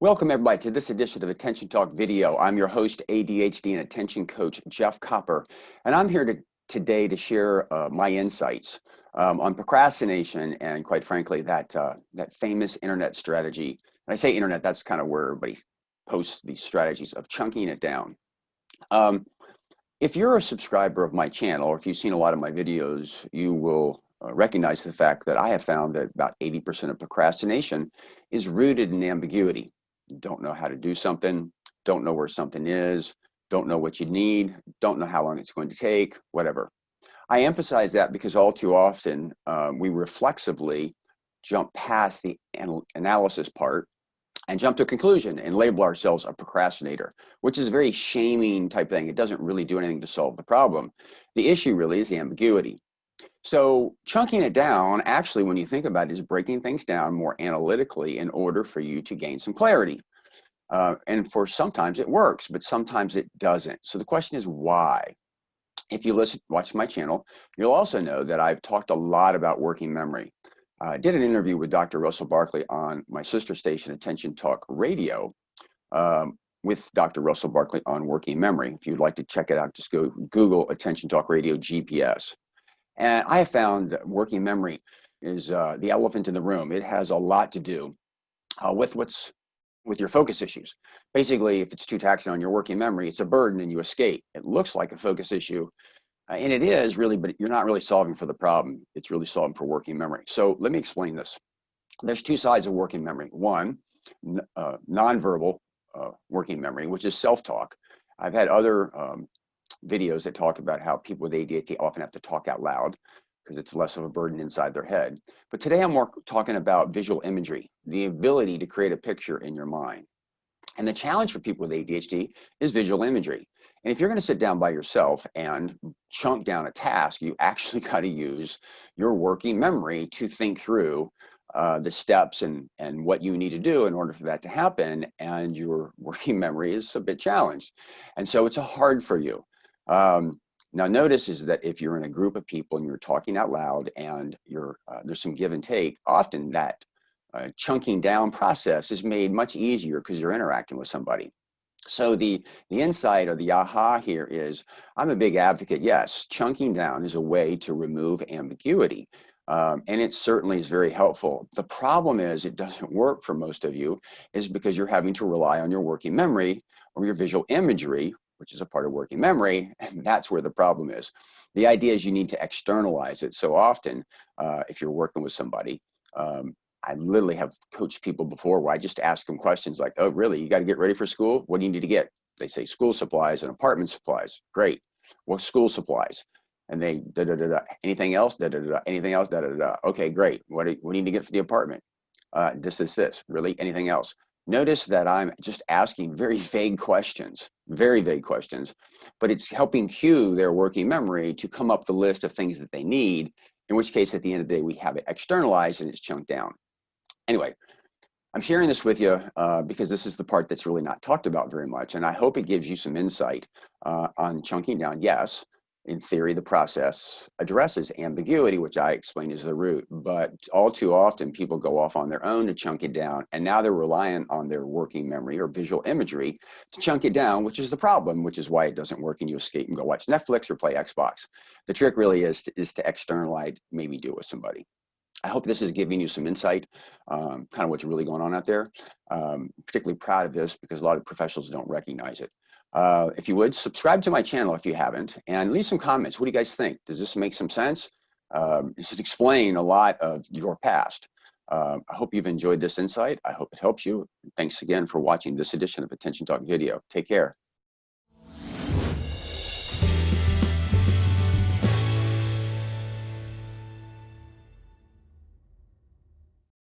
Welcome everybody to this edition of Attention Talk Video. I'm your host, ADHD and Attention Coach, Jeff Copper, and I'm here today to share my insights on procrastination and, quite frankly, that famous internet strategy. And I say internet, that's kind of where everybody posts these strategies of chunking it down. If you're a subscriber of my channel, or if you've seen a lot of my videos, you will recognize the fact that I have found that about 80% of procrastination is rooted in ambiguity. Don't know how to do something, don't know where something is, don't know what you need, don't know how long it's going to take, whatever. I emphasize that because all too often we reflexively jump past the analysis part and jump to a conclusion and label ourselves a procrastinator, which is a very shaming type thing. It doesn't really do anything to solve the problem. The issue really is the ambiguity. So chunking it down, actually, when you think about it, is breaking things down more analytically in order for you to gain some clarity. And for sometimes it works, but sometimes it doesn't. So the question is why? If you watch my channel, you'll also know that I've talked a lot about working memory. I did an interview with Dr. Russell Barkley on my sister station, Attention Talk Radio, with Dr. Russell Barkley on working memory. If you'd like to check it out, just go Google Attention Talk Radio GPS. And I have found that working memory is the elephant in the room. It has a lot to do with your focus issues. Basically, if it's too taxing on your working memory, it's a burden and you escape. It looks like a focus issue, and it is really, but you're not really solving for the problem. It's really solving for working memory. So let me explain this. There's two sides of working memory. One, nonverbal working memory, which is self-talk. I've had other videos that talk about how people with ADHD often have to talk out loud because it's less of a burden inside their head. But today I'm more talking about visual imagery, the ability to create a picture in your mind. And the challenge for people with ADHD is visual imagery. And if you're going to sit down by yourself and chunk down a task, you actually got to use your working memory to think through the steps and what you need to do in order for that to happen. And your working memory is a bit challenged. And so it's hard for you. Now notice is that if you're in a group of people and you're talking out loud and there's some give and take, often that chunking down process is made much easier because you're interacting with somebody. So the insight or the aha here is, I'm a big advocate. Yes, chunking down is a way to remove ambiguity. And it certainly is very helpful. The problem is it doesn't work for most of you is because you're having to rely on your working memory or your visual imagery, which is a part of working memory, and that's where the problem is. The idea is you need to externalize it. So often, if you're working with somebody, I literally have coached people before where I just ask them questions like, oh, really, you got to get ready for school? What do you need to get? They say school supplies and apartment supplies. Great. Well, school supplies. And they, da-da-da-da. Anything else? Da-da-da-da. Anything else? Da-da-da-da. Okay, great. What do you need to get for the apartment? This. Really? Anything else? Notice that I'm just asking very vague questions, but it's helping cue their working memory to come up the list of things that they need, in which case at the end of the day, we have it externalized and it's chunked down. Anyway, I'm sharing this with you because this is the part that's really not talked about very much. And I hope it gives you some insight on chunking down. Yes, in theory, the process addresses ambiguity, which I explain is the root, but all too often people go off on their own to chunk it down, and now they're relying on their working memory or visual imagery to chunk it down, which is the problem, which is why it doesn't work and you escape and go watch Netflix or play Xbox. The trick really is to externalize, maybe do it with somebody. I hope this is giving you some insight, kind of what's really going on out there. Particularly proud of this because a lot of professionals don't recognize it. If you would, subscribe to my channel if you haven't, and leave some comments. What do you guys think? Does this make some sense? Does it explain a lot of your past? I hope you've enjoyed this insight. I hope it helps you. Thanks again for watching this edition of Attention Talk Video. Take care.